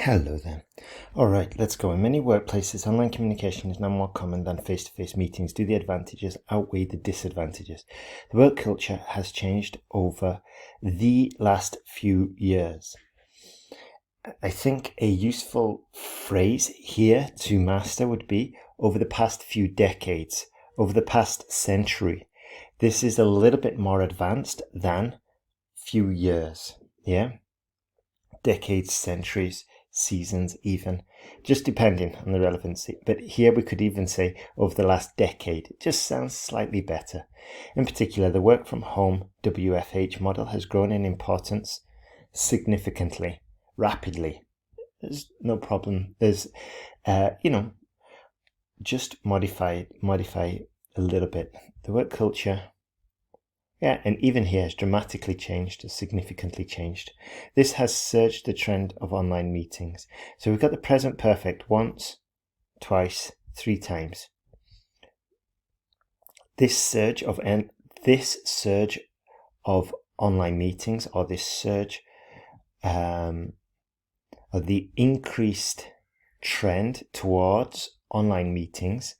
Hello there. All right, let's go. In many workplaces, online communication is now more common than face-to-face meetings. Do the advantages outweigh the disadvantages? The work culture has changed over the last few years. I think a useful phrase here to master would be over the past few decades, over the past century. This is a little bit more advanced than few years, yeah? Decades, centuries, seasons even, just depending on the relevancy. But here we could even say over the last decade. It just sounds slightly better. In particular, the work from home WFH model has grown in importance significantly, rapidly. There's no problem. There's, just modify a little bit. The work culture, yeah, and even here has dramatically changed, significantly changed. This has surged the trend of online meetings. So we've got the present perfect once, twice, three times. This surge of online meetings, or this surge, or the increased trend towards online meetings.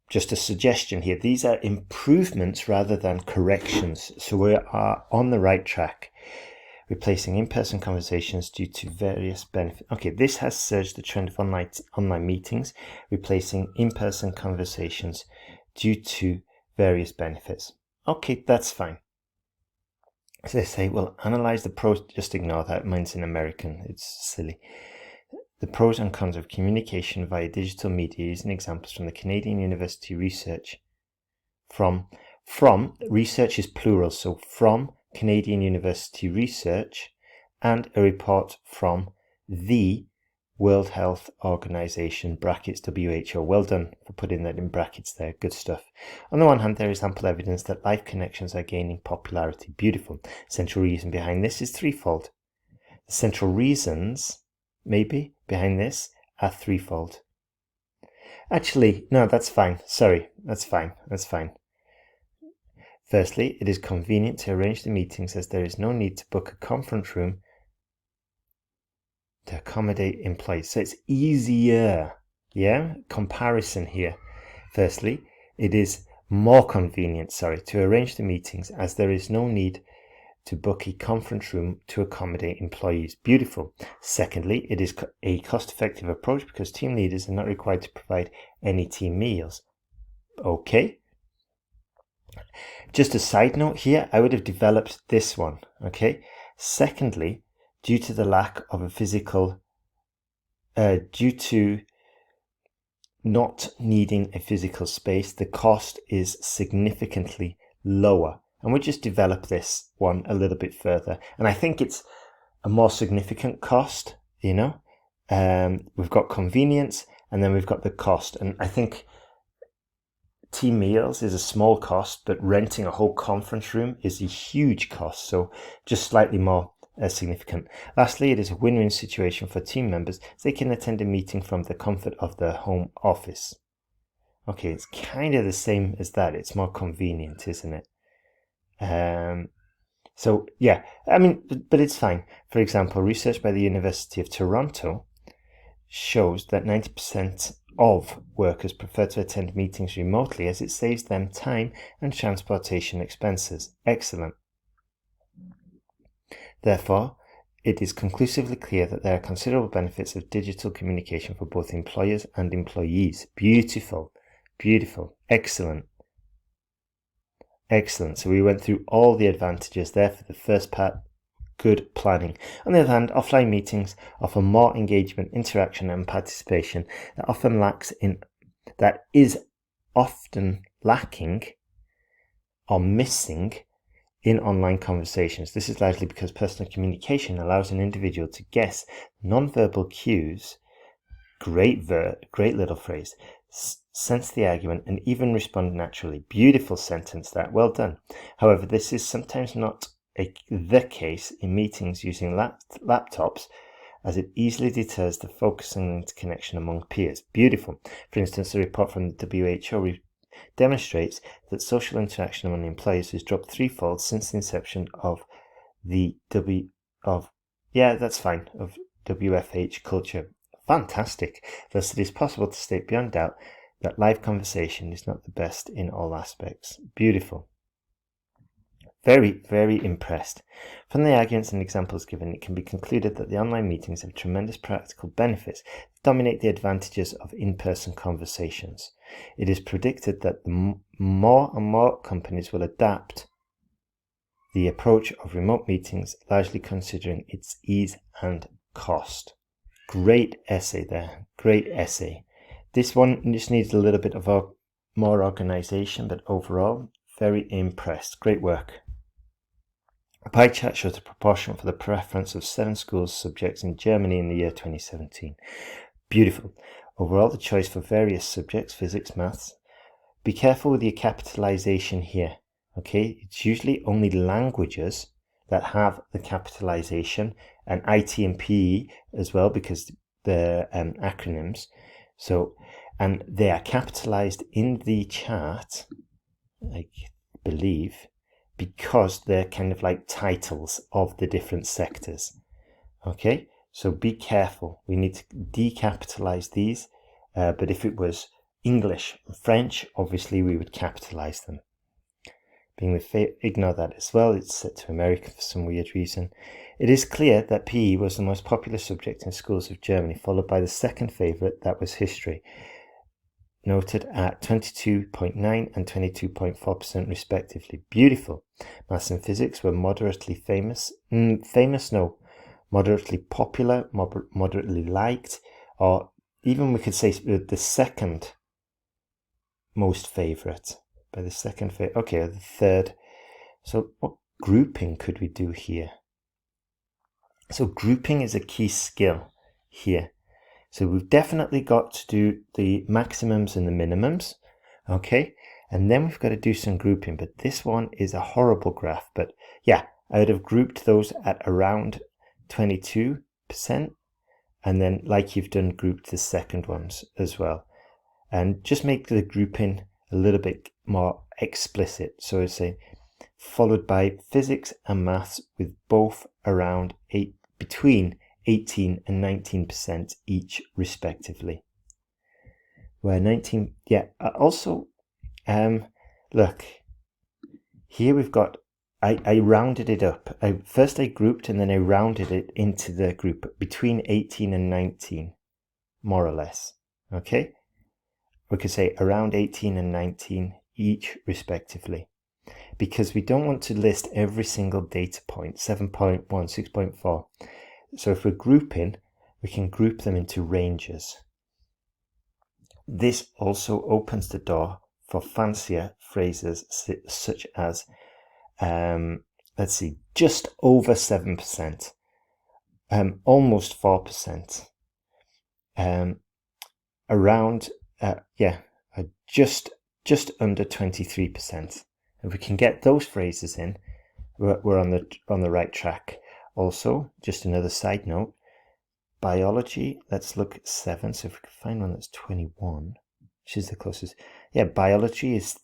Just a suggestion here. These are improvements rather than corrections. So we are on the right track. Replacing in-person conversations due to various benefits. Okay, this has surged the trend of online meetings, replacing in-person conversations due to various benefits. Okay, that's fine. So they say, well, analyze the pros. Just ignore that. Mine's in American. It's silly. The pros and cons of communication via digital media using examples from the Canadian University research. From research is plural, so from Canadian University research, and a report from the World Health Organization, brackets WHO. Well done for putting that in brackets there. Good stuff. On the one hand, there is ample evidence that live connections are gaining popularity. Beautiful. Central reason behind this is threefold. The central reasons, maybe, behind this are threefold. Actually, no, that's fine. Sorry, that's fine. Firstly, it is convenient to arrange the meetings as there is no need to book a conference room to accommodate employees. So it's easier, yeah? Comparison here. Firstly, it is more convenient, to arrange the meetings as there is no need to book a conference room to accommodate employees. Beautiful. Secondly, it is a cost-effective approach because team leaders are not required to provide any team meals. Okay. Just a side note here, I would have developed this one. Okay. Secondly, due to the lack of a physical, due to not needing a physical space, the cost is significantly lower. And we'll just develop this one a little bit further. And I think it's a more significant cost, we've got convenience and then we've got the cost. And I think team meals is a small cost, but renting a whole conference room is a huge cost. So just slightly more significant. Lastly, it is a win-win situation for team members as they can attend a meeting from the comfort of their home office. Okay, it's kind of the same as that. It's more convenient, isn't it? So yeah, I mean, but it's fine. For example, research by the University of Toronto shows that 90% of workers prefer to attend meetings remotely as it saves them time and transportation expenses. Excellent. Therefore, it is conclusively clear that there are considerable benefits of digital communication for both employers and employees. Beautiful. Excellent. So we went through all the advantages there for the first part. Good planning. On the other hand, offline meetings offer more engagement, interaction, and participation that is often lacking or missing in online conversations. This is largely because personal communication allows an individual to guess non-verbal cues. Great little phrase. Sense the argument and even respond naturally. Beautiful sentence that. Well done. However, this is sometimes not the case in meetings using laptops, as it easily deters the focus and interconnection among peers. Beautiful. For instance, a report from the WHO demonstrates that social interaction among employees has dropped threefold since the inception of the WFH culture. Fantastic. Thus, it is possible to state beyond doubt that live conversation is not the best in all aspects. Beautiful. Very, very impressed. From the arguments and examples given, it can be concluded that the online meetings have tremendous practical benefits that dominate the advantages of in-person conversations. It is predicted that more and more companies will adapt the approach of remote meetings, largely considering its ease and cost. Great essay there. Great essay. This one just needs a little bit of more organization, but overall, very impressed. Great work. A pie chart shows the proportion for the preference of 7 schools subjects in Germany in the year 2017. Beautiful. Overall, the choice for various subjects, physics, maths. Be careful with your capitalization here. Okay, it's usually only languages that have the capitalization, and IT and PE as well, because they're acronyms. So, and they are capitalized in the chart, I believe, because they're kind of like titles of the different sectors. Okay, so be careful. We need to decapitalize these, but if it was English and French, obviously we would capitalize them. Ignore that as well. It's set to America for some weird reason. It is clear that PE was the most popular subject in schools of Germany, followed by the second favourite, that was history, noted at 22.9 and 22.4% respectively. Beautiful. Maths and physics were moderately moderately popular, moderately liked, or even we could say the second most favourite. By the second favourite, okay, the third. So what grouping could we do here? So grouping is a key skill here. So we've definitely got to do the maximums and the minimums, okay? And then we've got to do some grouping, but this one is a horrible graph. But yeah, I would have grouped those at around 22%, and then like you've done, grouped the second ones as well. And just make the grouping a little bit more explicit. So I say followed by physics and maths with both around between 18 and 19% each respectively. Where 19, yeah, also, look, here we've got, I rounded it up. First I grouped and then I rounded it into the group between 18 and 19, more or less, okay? We could say around 18 and 19 each respectively, because we don't want to list every single data point, 7.1, 6.4. So if we're grouping, we can group them into ranges. This also opens the door for fancier phrases such as, let's see, just over 7%, almost 4%, around, just under 23%. If we can get those phrases in, we're on the right track. Also, just another side note, biology, let's look at 7. So if we can find one that's 21, which is the closest. Yeah, biology is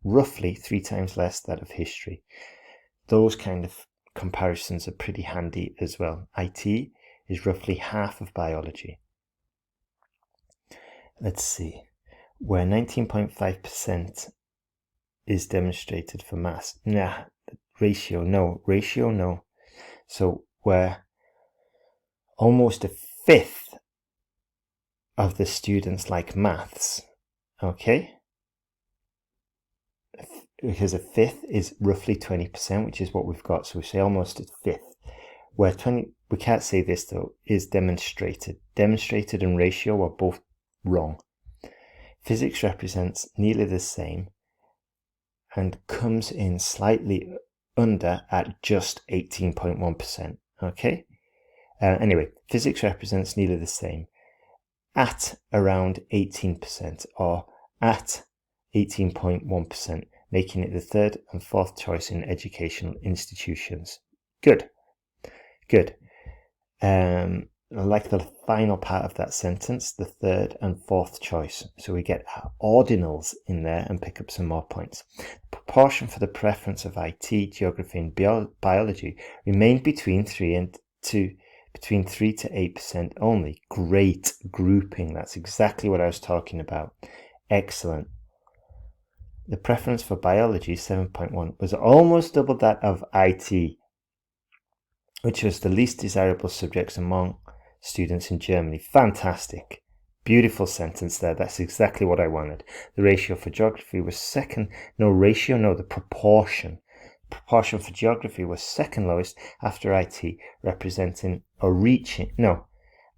roughly 3 times less that of history. Those kind of comparisons are pretty handy as well. IT is roughly half of biology. Let's see, where 19.5% is demonstrated for maths. Ratio no. So where almost a fifth of the students like maths, okay? Because a fifth is roughly 20%, which is what we've got. So we say almost a fifth. Where we can't say this though, is demonstrated. Demonstrated and ratio are both wrong. Physics represents nearly the same and comes in slightly under at just 18.1%, okay? Anyway, physics represents nearly the same at around 18% or at 18.1%, making it the third and fourth choice in educational institutions. Good. I like the final part of that sentence, the third and fourth choice. So we get ordinals in there and pick up some more points. Proportion for the preference of IT, geography and biology remained between 3 and 2 between 3 to 8% only. Great grouping. That's exactly what I was talking about. Excellent. The preference for biology, 7.1, was almost double that of IT, which was the least desirable subjects among students in Germany. Fantastic. Beautiful sentence there. That's exactly what I wanted. The ratio for geography was second. No, ratio, no, the proportion. Proportion for geography was second lowest after IT, representing or reaching, no,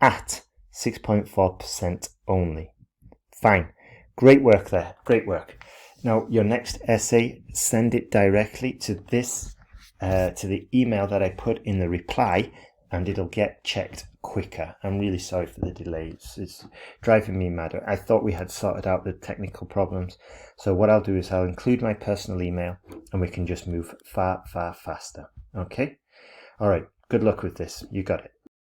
at 6.4% only. Fine. Great work there. Great work. Now, your next essay, send it directly to this, to the email that I put in the reply, and it'll get checked quicker. I'm really sorry for the delays. It's driving me mad. I thought we had sorted out the technical problems. So what I'll do is I'll include my personal email and we can just move far, far faster. Okay? All right. Good luck with this. You got it.